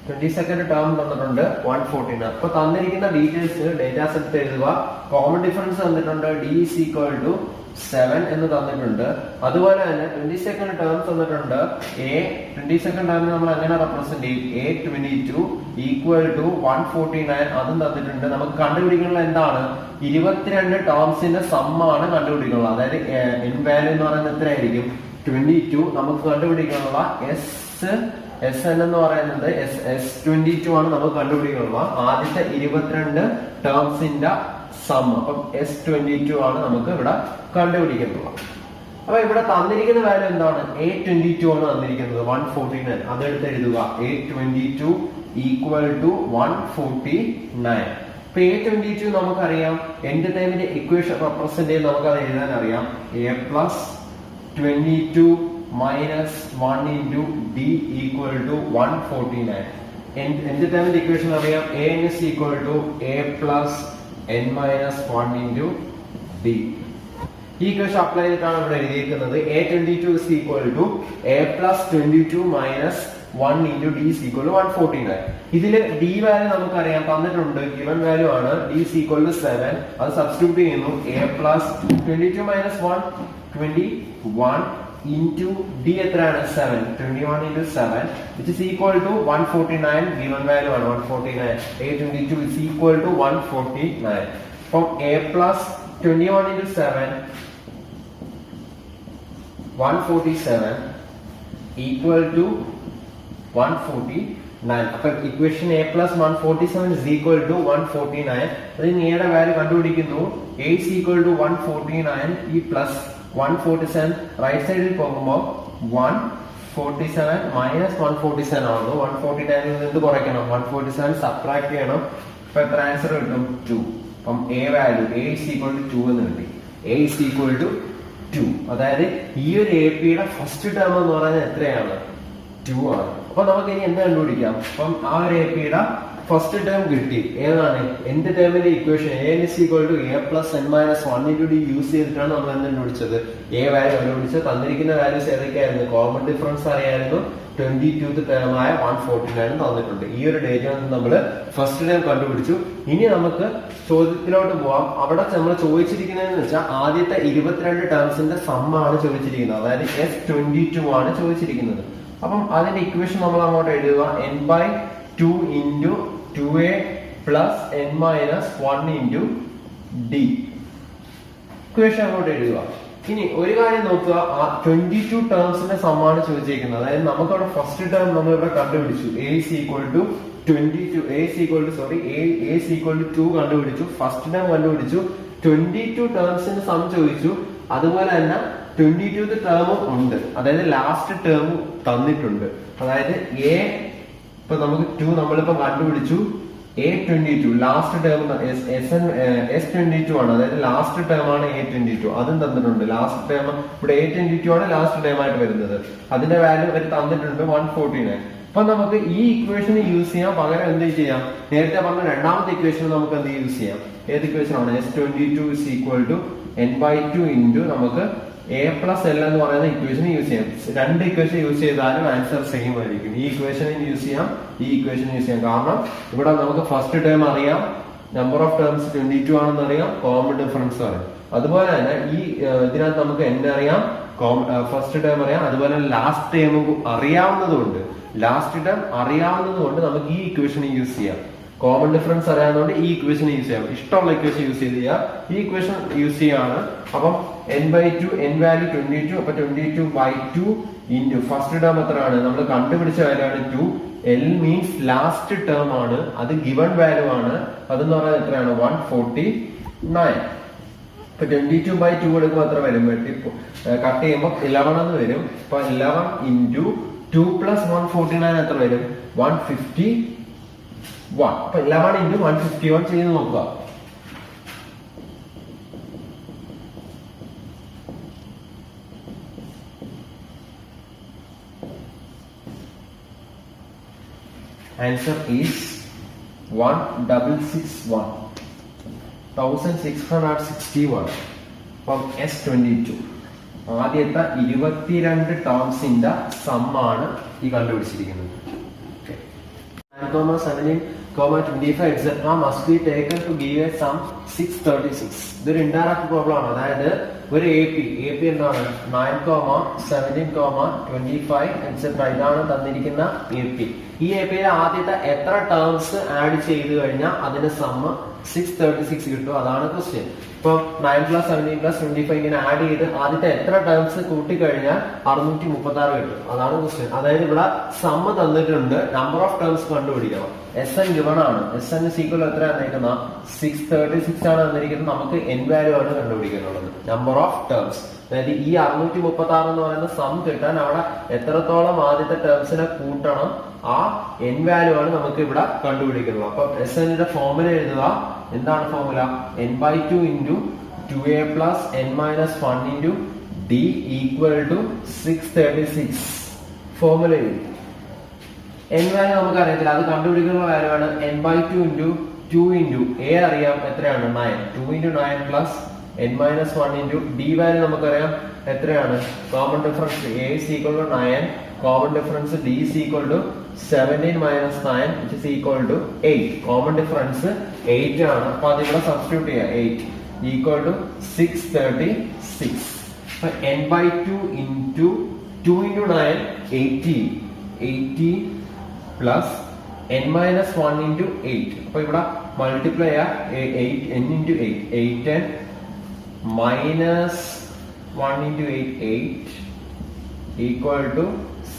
22nd ടേം തന്നിട്ടുണ്ട് 149. അപ്പൊ തന്നിരിക്കുന്ന ഡീറ്റെയിൽസ് ഡേറ്റാ സെറ്റ് എഴുതുക. കോമൺ ഡിഫറൻസ് തന്നിട്ടുണ്ട്, D is equal to 7 എന്ന് തന്നിട്ടുണ്ട്. അതുപോലെ തന്നെ 22nd ടേം തന്നിട്ടുണ്ട്. 22nd ടേം നമ്മൾ എങ്ങനെ റെപ്രസെന്റ് ചെയ്യും? A22 ഈക്വൽ ടു 149 അതും തന്നിട്ടുണ്ട്. നമുക്ക് കണ്ടുപിടിക്കാനുള്ള എന്താണ്? 22 ടേംസിന്റെ സമ്മാണ് കണ്ടുപിടിക്കാനുള്ളത്. അതായത് n വാല്യൂ എന്ന് പറയുന്നത് എത്രയായിരിക്കും? 22. നമുക്ക് കണ്ടുപിടിക്കാനുള്ള എസ് എൻ എന്ന് പറയുന്നത് S22 ആണ് നമുക്ക് കണ്ടുപിടിക്കാനുള്ള ആദ്യത്തെ 22 ടേംസിന്റെ സം. അപ്പം S22 ആണ് നമുക്ക് ഇവിടെ കണ്ടുപിടിക്കുന്നത്. അപ്പൊ ഇവിടെ തന്നിരിക്കുന്ന വാല്യൂ എന്താണ്? A22 ആണ് തന്നിരിക്കുന്നത് 149. അതെടുത്ത് എഴുതുക. A22 equal to 149. ഇപ്പൊ A22 നമുക്കറിയാം എൻഡ് ടൈമിന്റെ ഇക്വേഷൻ റെപ്രസെന്റ് ചെയ്ത് നമുക്ക് അത് എഴുതാൻ അറിയാം. A+22 minus 1 into D equal to 149. End ടൈമിന്റെ ഇക്വേഷൻ അറിയാം. an is equal to a plus n minus 1 into d. ഈ ഇക്വേഷൻ അപ്ലൈ ചെയ്തിട്ടാണ് ഇവിടെ എഴുതിയിരിക്കുന്നത്. A22 is equal to a plus 22 minus 1 into d is equal to 149. ഇതില് d value നമുക്കറിയാം, തന്നിട്ടുണ്ട്, given value ആണ്. d is equal to 7. അത് substitute ചെയ്യുന്നു. a plus 22 minus 1 21 into d എത്രയാണ് 7, 21 into 7 which is equal to 149. given value ആണ് 149. A22 is equal to 149. from a plus 21 into 7 147 equal to 149. അപ്പൊ equation a plus 147 is equal to 149. അതിന് എയുടെ value കണ്ടുപിടിക്കുന്നു. a is equal to 149. ഈ plus 147 right സൈഡിൽ പോകുമ്പോൾ 147 minus 147 ആവുന്നു. 149 നിന്ന് കുറയ്ക്കണം. 147 സബ്ട്രാക്ട് ചെയ്യണം. അപ്പൊ എത്ര ആൻസർ കിട്ടും? 2. അപ്പം a value a is equal to 2 എന്ന് കിട്ടി. a is equal to 2. അതായത് ഈ ഒരു AP യുടെ ഫസ്റ്റ് ടേം എന്ന് പറയുന്നത് എത്രയാണ്? 2 ആണ്. അപ്പൊ നമുക്ക് ഇനി എന്ത് കണ്ടുപിടിക്കാം? അപ്പം ആ ഒരു AP യുടെ ഫസ്റ്റ് ടേം കിട്ടി. ഏതാണ്? എൻഡ് ടേമിന്റെ equation an is equal to a plus n minus 1 into d use ചെയ്തിട്ടാണ് നമ്മൾ എന്ത് കണ്ടുപിടിച്ചത്? a വാല്യൂ കണ്ടുപിടിച്ചത്. തന്നിരിക്കുന്ന വാല്യൂസ് ഏതൊക്കെയായിരുന്നു? കോമൺ ഡിഫറൻസ് അറിയായിരുന്നു. 22th ടേം ആയ 149 തന്നിട്ടുണ്ട്. ഈ ഒരു ഡേറ്റ നമ്മൾ ഫസ്റ്റ് ടേം കണ്ടുപിടിച്ചു. ഇനി നമുക്ക് ചോദ്യത്തിലോട്ട് പോവാം. അവിടെ നമ്മൾ ചോദിച്ചിരിക്കുന്നതെന്ന് വെച്ചാൽ ആദ്യത്തെ 22 ടേംസിന്റെ സമ്മാണ് ചോദിച്ചിരിക്കുന്നത്. അതായത് S22 ആണ് ചോദിച്ചിരിക്കുന്നത്. അപ്പം അതിന്റെ ഇക്വേഷൻ നമ്മൾ അങ്ങോട്ട് എഴുതുക. n/2 into 2a plus n minus 1 into d. Equation അങ്ങോട്ട് എഴുതുക. ഇനി ഒരു കാര്യം നോക്കുക, 22 ടേംസിന്റെ സമ്മാണ് ചോദിച്ചിരിക്കുന്നത്. അതായത് നമുക്കവിടെ ഫസ്റ്റ് ടേം നമ്മൾ ഇവിടെ കണ്ടുപിടിച്ചു. a is equal to 22 a is equal to 2 കണ്ടുപിടിച്ചു. ഫസ്റ്റ് ടേം കണ്ടുപിടിച്ചു. 22 ടേംസിന്റെ സം ചോദിച്ചു. അതുപോലെ തന്നെ 22th ടേമും ഉണ്ട്. അതായത് ലാസ്റ്റ് ടേം തന്നിട്ടുണ്ട്. അതായത് a ഇപ്പൊ നമുക്ക് 2 നമ്മളിപ്പോ കണ്ടുപിടിച്ചു. A22 ലാസ്റ്റ് ടേം S22 ആണ്. അതായത് ലാസ്റ്റ് ടേം ആണ് A22. അതും തന്നിട്ടുണ്ട്. ലാസ്റ്റ് ടേം ഇവിടെ A22 ആണ് ലാസ്റ്റ് ടേം ആയിട്ട് വരുന്നത്. അതിന്റെ വാല്യൂ അവർ തന്നിട്ടുണ്ട് 149. അപ്പൊ നമുക്ക് ഈ ഇക്വേഷൻ യൂസ് ചെയ്യാം. പകരം എന്ത് ചെയ്യാം? നേരത്തെ പറഞ്ഞ രണ്ടാമത്തെ ഇക്വേഷൻ നമുക്ക് എന്ത് യൂസ് ചെയ്യാം? ഏത് ഇക്വേഷൻ ആണ്? S22 is equal to n/2 into നമുക്ക് a plus l എന്ന് പറയുന്ന ഇക്വേഷൻ യൂസ് ചെയ്യാം. രണ്ട് ഇക്വേഷൻ യൂസ് ചെയ്താലും ആൻസർ സെയിം ആയിരിക്കും. ഈ ഇക്വേഷൻ യൂസ് ചെയ്യാം, ഈ ഇക്വേഷൻ യൂസ് ചെയ്യാം. കാരണം ഇവിടെ നമുക്ക് ഫസ്റ്റ് ടേം അറിയാം, നമ്പർ ഓഫ് ടേംസ് 22 ആണെന്ന് അറിയാം, കോമൺ ഡിഫറൻസ് അറിയാം. അതുപോലെ തന്നെ ഈ ഇതിനകത്ത് നമുക്ക് n അറിയാം, ഫസ്റ്റ് ടേം അറിയാം, അതുപോലെ ലാസ്റ്റ് ടേം അറിയാവുന്നതുകൊണ്ട് നമുക്ക് ഈ ഇക്വേഷൻ യൂസ് ചെയ്യാം. കോമൺ ഡിഫറൻസ് അറിയാവുന്നതുകൊണ്ട് ഈ ഇക്വേഷൻ യൂസ് ചെയ്യാം. ഇഷ്ടമുള്ള ഇക്വേഷൻ യൂസ് ചെയ്ത് ചെയ്യാം. ഈ ഇക്വേഷൻ യൂസ് ചെയ്യാണ്. അപ്പം n/2 n വാല്യൂ 22. അപ്പൊ 22/2 ഇൻറ്റു ഫസ്റ്റ് ടേം എത്രയാണ്? നമ്മൾ കണ്ടുപിടിച്ച വാല്യൂ ആണ് 2. l മീൻസ് ലാസ്റ്റ് ടേം ആണ്. അത് ഗിവൺ വാല്യൂ ആണ്. അതെന്ന് പറയുന്നത് എത്രയാണ്? 149. ഇപ്പൊ 22/2 എടുക്കുമ്പോൾ എത്ര വരും? കട്ട് ചെയ്യുമ്പോൾ 11 എന്ന് വരും. അപ്പൊ 11 ഇൻറ്റു 2 plus 149 എത്ര വരും? 151. അപ്പൊ 11 into 151 ചെയ്ത് നോക്കുക. Answer is 1661. 1661 from S22. ആദ്യത്തെ 22 ടേംസിന്റെ സമ്മാണ് ഈ കണ്ടുപിടിച്ചിരിക്കുന്നത്. 9,17,25 etc. must be taken to give a sum 636. ഇതൊരു ഇൻഡയറക്റ്റ് പ്രോബ്ലം ആണ്. അതായത് ഒരു AP എന്താണ്? 9,17,25 etc. ഇതാണ് തന്നിരിക്കുന്ന AP. ഈ APയിലെ ആദ്യത്തെ എത്ര ടേംസ് ആഡ് ചെയ്ത് കഴിഞ്ഞാൽ അതിന്റെ സമ്മ് 636 കിട്ടും. അതാണ് ക്വസ്റ്റ്യൻ. ഇപ്പൊ 9 + 17 + 25 ഇങ്ങനെ ആഡ് ചെയ്ത് ആദ്യത്തെ എത്ര ടേംസ് കൂട്ടിക്കഴിഞ്ഞാൽ 636 കിട്ടും. അതാണ് ക്വസ്റ്റ്യൻ. അതായത് ഇവിടെ സമ്മ് തന്നിട്ടുണ്ട്, നമ്പർ ഓഫ് ടേംസ് കണ്ടുപിടിക്കണം. SN ഗിവൺ ആണ്. SN = എത്ര തന്നിരിക്കുന്ന? 636 ആണ് തന്നിരിക്കുന്നത്. നമുക്ക് n വാല്യൂ ആണ് കണ്ടുപിടിക്കാനുള്ളത്, നമ്പർ ഓഫ് ടേംസ്. അതായത് ഈ 636 എന്ന് പറയുന്ന സം കിട്ടാൻ അവിടെ എത്രത്തോളം ആദ്യത്തെ ടേംസിനെ കൂട്ടണം, ആ n വാല്യൂ ആണ് നമുക്ക് ഇവിടെ കണ്ടുപിടിക്കുന്നത്. അപ്പൊ SN ന്റെ ഫോർമുല എഴുതുക. എന്താണ് formula? n/2 into 2a plus n-1 into d equal to 636. Formula n value നമുക്ക് അറിയത്തില്ല, അത് കണ്ടുപിടിക്കുന്ന വാല്യൂ ആണ് n/2 ഇൻറ്റു 2 ഇൻറ്റു a അറിയാം എത്രയാണ് 9, 2 into 9 plus n-1 into d value നമുക്കറിയാം എത്രയാണ്? Common difference a is equal to 9, common difference d is equal to 17 minus 9 which is equal to 8. Common difference 8 ആണ്. അപ്പൊ അത് ഇവിടെ സബ്സ്റ്റിറ്റ്യൂട്ട് ചെയ്യാം. 8 equal to 636. അപ്പൊ n/2 into 2 into 9 80 plus n-1 into 8. അപ്പൊ ഇവിടെ മൾട്ടിപ്ലൈ ചെയ്യാം. 8 n into 8 8 n minus 1 into 8 equal to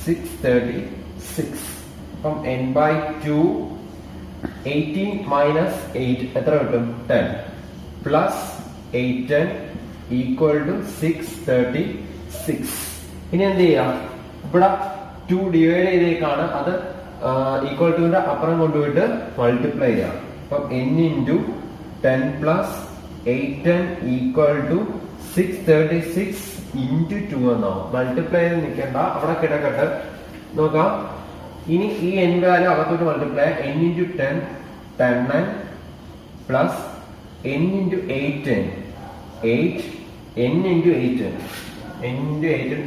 636. അപ്പം n/2 18 minus 8 എത്ര കിട്ടും? 10 plus 8n equal to 636. ഇനി എന്ത് ചെയ്യാം? ഇവിടെ 2 ഡിവൈഡ് ചെയ്തേക്കാണ്, അത് ഈക്വൽ ടുവിന്റെ അപ്പുറം കൊണ്ടുപോയിട്ട് മൾട്ടിപ്ലൈ ചെയ്യാം. അപ്പം n into 10 plus 8n equal to 636 into 2 എന്നാവും. മൾട്ടിപ്ലൈ ചെയ്ത് നിൽക്കേണ്ട, അവിടെ കിടക്കട്ടെ. നോക്കാം. ഇനി ഈ n വാല്യൂ അകത്തോട്ട് multiply n into 10 10n plus n into 8n 8 n into 8n n into 8n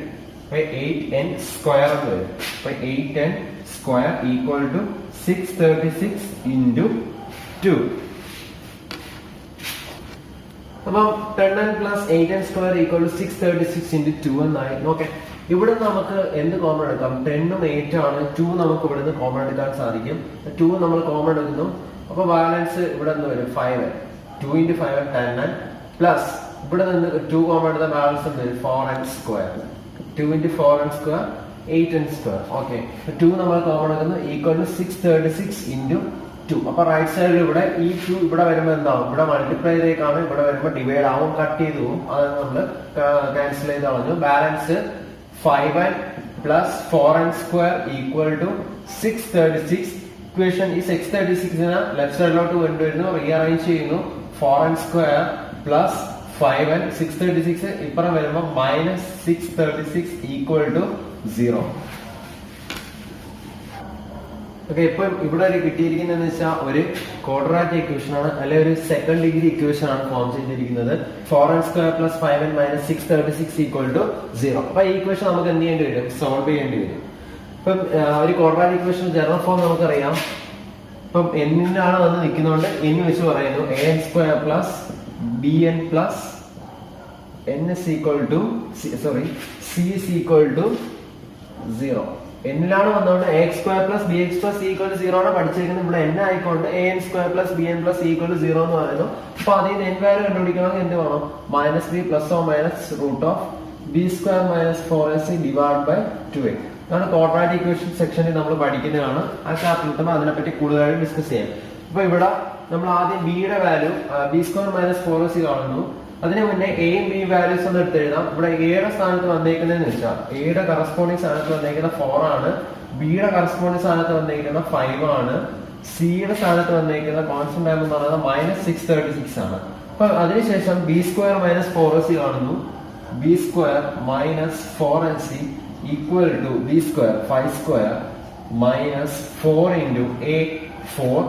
8n square എന്ന് വരും. അപ്പൊ 8n square equal to 636 into 2. അപ്പം 10n plus 8n square equal to 636 into 2 എന്നായി. നോക്കെ, ഇവിടെ നമുക്ക് എന്ത് കോമൺ എടുക്കാം? 10ഉം 8 ആണ്. 2 നമുക്ക് ഇവിടെ നിന്ന് കോമൺ എടുക്കാൻ സാധിക്കും. 2 നമ്മൾ കോമൺ എടുക്കുന്നു. അപ്പൊ ബാലൻസ് ഇവിടെ നിന്ന് വരും 5n. 2 into 5n 10n plus ഇവിടെ നിന്ന് 2 കോമൺ എടുത്ത ബാലൻസ് വരും 4n square. 2 into 4n square 8n square. Okay, 2 നമ്മൾ കോമൺ എടുക്കുന്നു ഈക്വൽ ടു 636 ഇൻറ്റു 2. അപ്പൊ റൈറ്റ് സൈഡിൽ ഇവിടെ ഈ 2 ഇവിടെ വരുമ്പോൾ എന്താവും? ഇവിടെ മൾട്ടിപ്ലൈ ചെയ്തേക്കാണ്, ഇവിടെ വരുമ്പോൾ ഡിവൈഡ് ആവും, കട്ട് ചെയ്തു പോകും. അത് നമ്മൾ ക്യാൻസൽ ചെയ്ത് കളഞ്ഞു. Balance 5n plus 4n square equal to 636. Equation ഈ 636 ലെഫ്റ്റ് സൈഡിലോട്ട് കൊണ്ടുവരുന്നു, റീഅറേഞ്ച് ചെയ്യുന്നു. 4n സ്ക്വയർ പ്ലസ് 5n 636 ഇപ്പുറം വരുമ്പോൾ മൈനസ് 636 ഈക്വൽ ടു 0. ഓക്കെ, ഇപ്പൊ ഇവിടെ ഒരു കിട്ടിയിരിക്കുന്നതെന്ന് വെച്ചാൽ ഒരു ക്വാഡ്രാറ്റിക് ഇക്വേഷൻ ആണ്, അല്ലെങ്കിൽ ഒരു സെക്കൻഡ് ഡിഗ്രി ഇക്വേഷൻ ആണ് ഫോം ചെയ്തിരിക്കുന്നത്. 4n square plus 5n minus 636 equal to 0. അപ്പൊ ഈ ഇക്വേഷൻ നമുക്ക് എന്ത് ചെയ്യേണ്ടി വരും? സോൾവ് ചെയ്യേണ്ടി വരും. ഇപ്പം ഒരു ക്വാഡ്രാറ്റിക് ഇക്വേഷൻ ജനറൽ ഫോം നമുക്കറിയാം. ഇപ്പം n-നാണ് വന്ന് നിൽക്കുന്നതുകൊണ്ട് n വെച്ച് പറയുന്നു an square plus bn plus n is equal to c is equal to 0. n-ലാണ് വന്നുകൊണ്ട് ax square plus bx plus equal to 0 ആണ് പഠിച്ചിരിക്കുന്നത്. ഇവിടെ n ആയിക്കൊണ്ട് an square plus bn plus equal to 0 എന്ന് പറയുന്നു. അപ്പൊ അതിൽ നിന്ന് n വാല്യൂ കണ്ടുപിടിക്കണമെങ്കിൽ എന്ത് വേണം? Minus B plus or minus root of B square minus 4ac divide by 2a. അതാണ് ക്വാഡ്രാറ്റിക് ഇക്വേഷൻ സെക്ഷനിൽ നമ്മൾ പഠിക്കുന്നതാണ്. ആ ചാപ്റ്ററിൽ അതിനെപ്പറ്റി കൂടുതലായിട്ട് ഡിസ്കസ് ചെയ്യാം. അപ്പൊ ഇവിടെ നമ്മൾ ആദ്യം ബിയുടെ value B square minus 4ac കാണുന്നു. അതിന് മുന്നേ എയും ബി വാല്യൂസ് ഒന്ന് എടുത്ത് എഴുതാം. ഇവിടെ എയുടെ സ്ഥാനത്ത് വന്നേക്കുന്നതെന്ന് വെച്ചാൽ എയുടെ കറസ്പോണ്ടിങ് സ്ഥാനത്ത് വന്നേക്കുന്ന 4 ആണ്, ബിയുടെ കറസ്പോണ്ടിങ് സ്ഥാനത്ത് വന്നേക്കുന്ന 5 ആണ്, സിയുടെ സ്ഥാനത്ത് വന്നേക്കുന്ന കോൺസ്റ്റന്റ് ടൈം എന്ന് പറയുന്നത് മൈനസ് 636 ആണ്. അപ്പൊ അതിനുശേഷം ബി സ്ക്വയർ മൈനസ് 4ac കാണുന്നു. B square minus 4ac equal to B square 5 square minus 4 into A 4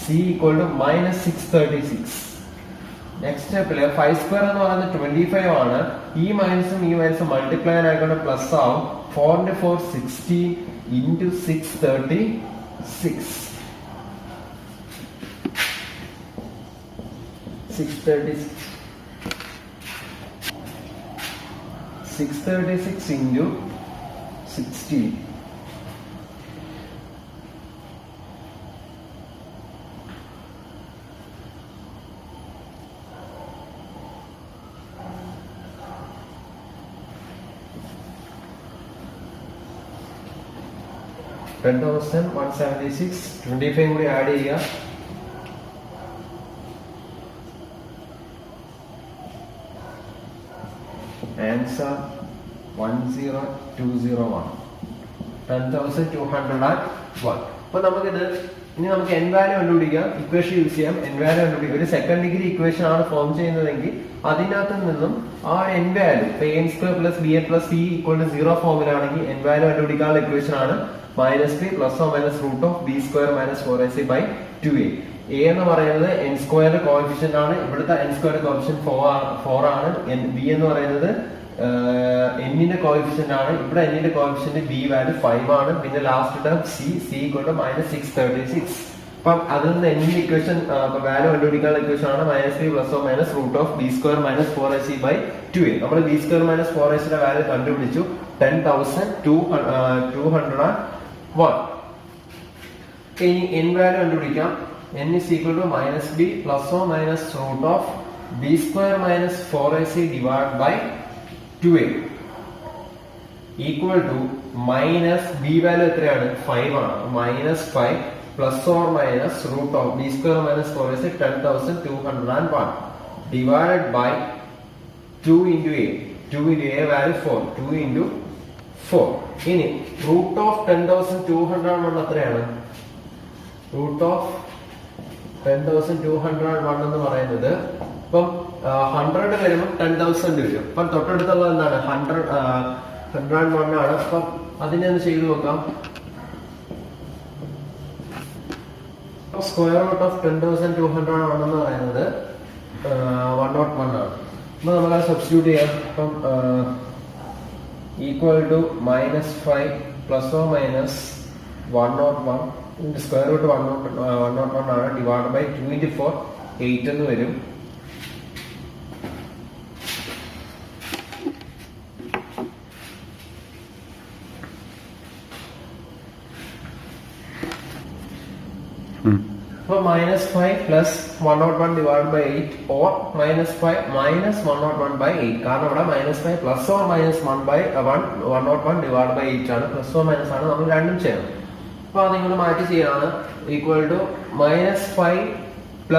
C equal to minus 636. Next സ്റ്റെപ്പില് 5 സ്ക്വയർ എന്ന് പറയുന്നത് 25 ആണ്. ഈ മൈനസും മൾട്ടിപ്ലൈ ആയിക്കൊണ്ട് പ്ലസ് ആവും. 4 into 4 16 into 636. 636 into 16. $10,176. 25 കൂടി ആഡ് ചെയ്യുക. ആൻസർ 10201. 10,201. അപ്പൊ നമുക്കിത് ഇനി നമുക്ക് n വാല്യൂ കണ്ടുപിടിക്കാം, ഇക്വേഷൻ യൂസ് ചെയ്യാം. n വാല്യൂ കണ്ടുപിടിക്കാം. ഒരു സെക്കൻഡ് ഡിഗ്രി ഇക്വേഷൻ ആണ് ഫോം ചെയ്യുന്നതെങ്കിൽ അതിനകത്ത് നിന്നും ആ n value a² + bn + c = 0 ഫോമിലാണെങ്കിൽ n value കണ്ടുപിടിക്കാനുള്ള ഇക്വേഷൻ ആണ് -b ± √b² - 4ac/2a. a എന്ന് പറയുന്നത് n² കോഎഫിഷ്യന്റ് ആണ്. ഇവിടുത്തെ n² കോഎഫിഷ്യന്റ് 4 ആണ്. b എന്ന് പറയുന്നത് n-ന്റെ കോഎഫിഷ്യന്റ് ആണ്. ഇവിടെ n-ന്റെ കോഎഫിഷ്യന്റ് b വാല്യൂ 5 ആണ്. പിന്നെ ലാസ്റ്റ് ടേം c = -636. അപ്പം അതിൽ നിന്ന് n-ന്റെ ഇക്വേഷൻ വാല്യൂ കണ്ടുപിടിക്കാനുള്ള ഇക്വേഷൻ ആണ് -b ± √b² - 4ac/2a. നമ്മൾ b² - 4ac യുടെ വാല്യൂ കണ്ടുപിടിച്ചു 10,201. ഇനി n വാല്യൂ കണ്ടുപിടിക്കാം. n is equal to -b ± √b² - 4ac divided by 2a equal to b value എത്രയാണ്? 5 ആണ്. -5 ± √b² - 4ac 10,201 divided by 2 into a. 2 into a value 4. 2 into 4. ഇനി √10,201 എത്രയാണ്? √10,201 എന്ന് പറയുന്നത് ഇപ്പം 100 വരുമ്പോൾ 10,000 വരും. അപ്പം തൊട്ടടുത്തുള്ള എന്താണ്? 101 ആണ്. അപ്പം അതിനെ ഒന്ന് ചെയ്തു നോക്കാം. സ്ക്വയർ റൂട്ട് ഓഫ് 10,201 എന്ന് പറയുന്നത് 101 ആണ്. അപ്പൊ നമുക്ക് സബ്സ്റ്റിറ്റ്യൂട്ട് ചെയ്യാം. അപ്പം ഈക്വൽ ടു -5 ± 101 സ്ക്വയർ റൂട്ട് 101 ആണ് ഡിവൈഡ് ബൈ 2 into 4 8 എന്ന് വരും. അപ്പൊ -5 + 101 divided by 8 or -5 - 101 by 8. കാരണം ഇവിടെ -5 ± 101 divided by 8 ആണ്. ± ആണ്. നമ്മൾ രണ്ടും ചെയ്യണം. അപ്പൊ അതിങ്ങനെ മാറ്റി ചെയ്യാണ്. ഈക്വൽ ടു -5 +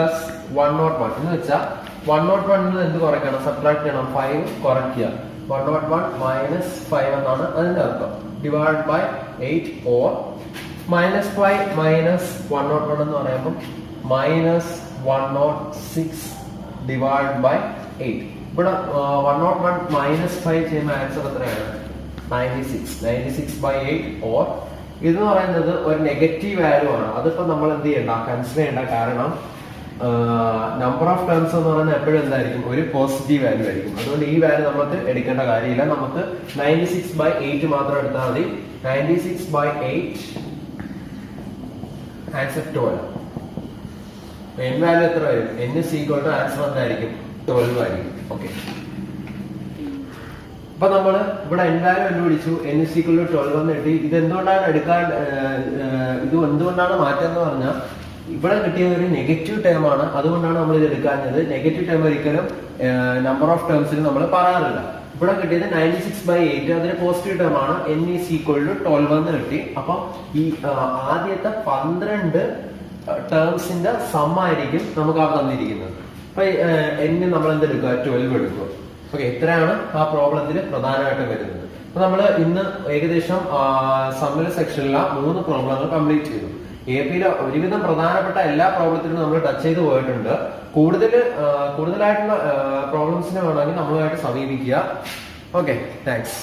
101 എന്ന് വെച്ചാൽ 101 എന്ത് കുറയ്ക്കണം? സബ്ട്രാക്ട് ചെയ്യണം. 5 കുറയ്ക്കുക. 101 - 5 എന്നാണ് അതിന്റെ അർത്ഥം. ഡിവൈഡ് ബൈ 8 ഓർ -5 - 101 എന്ന് പറയുമ്പോൾ -106 ഡിവൈഡ് ബൈ 8. ഇവിടെ 101 - 5 ചെയ്യുന്ന ആൻസർ എത്രയാണ്? 96/8 ഓർ ഇതെന്ന് പറയുന്നത് ഒരു നെഗറ്റീവ് വാല്യൂ ആണ്. അതിപ്പോ നമ്മൾ എന്ത് ചെയ്യണ്ട, കൺസിഡർ ചെയ്യേണ്ട. കാരണം നമ്പർ ഓഫ് ടേംസ് എന്ന് പറയുന്നത് എപ്പോഴും എന്തായിരിക്കും? ഒരു പോസിറ്റീവ് വാല്യൂ ആയിരിക്കും. അതുകൊണ്ട് ഈ വാല്യൂ നമുക്ക് എടുക്കേണ്ട കാര്യമില്ല. നമുക്ക് 96/8 മാത്രം എടുത്താൽ മതി. 96/8 ആൻസർ 12. n വാല്യൂ എത്ര വരും? n is equal to answer എന്തായിരിക്കും? 12 ആയിരിക്കും. ഓക്കെ. അപ്പൊ നമ്മള് ഇവിടെ n വാല്യൂ കണ്ടുപിടിച്ചു. n is equal to 12 എന്ന് എഴുതി. ഇത് എന്തുകൊണ്ടാണ് എന്തുകൊണ്ടാണ് മാറ്റം എന്ന് പറഞ്ഞാൽ ഇവിടെ കിട്ടിയ ഒരു നെഗറ്റീവ് ടേം ആണ്. അതുകൊണ്ടാണ് നമ്മൾ ഇത് എടുക്കാഞ്ഞത്. നെഗറ്റീവ് ടേം ഒരിക്കലും നമ്പർ ഓഫ് ടേംസിൽ നമ്മൾ പറയാറില്ല. ഇവിടെ കിട്ടിയത് 96/8. അതിന് പോസിറ്റീവ് ടേം ആണ്. n is equal to 12 എന്ന് കിട്ടി. അപ്പൊ ഈ ആദ്യത്തെ 12 ടേംസിന്റെ സം ആയിരിക്കും നമുക്ക് ആ തന്നിരിക്കുന്നത്. അപ്പൊ n നമ്മൾ എന്തെടുക്കുക? 12 എടുക്കുക. ഓക്കെ. ഇത്രയാണ് ആ പ്രോബ്ലത്തിൽ പ്രധാനമായിട്ട് വരുന്നത്. അപ്പൊ നമ്മൾ ഇന്ന് ഏകദേശം സമ്മില സെക്ഷനിലെ 3 പ്രോബ്ലങ്ങൾ കംപ്ലീറ്റ് ചെയ്തു. AP-യിലെ ഒരുവിധം പ്രധാനപ്പെട്ട എല്ലാ പ്രോബ്ലത്തിലും നമ്മൾ ടച്ച് ചെയ്ത് പോയിട്ടുണ്ട്. കൂടുതലായിട്ടുള്ള പ്രോബ്ലംസിനെ വേണമെങ്കിൽ നമ്മളുമായിട്ട് സമീപിക്കുക. Okay, thanks.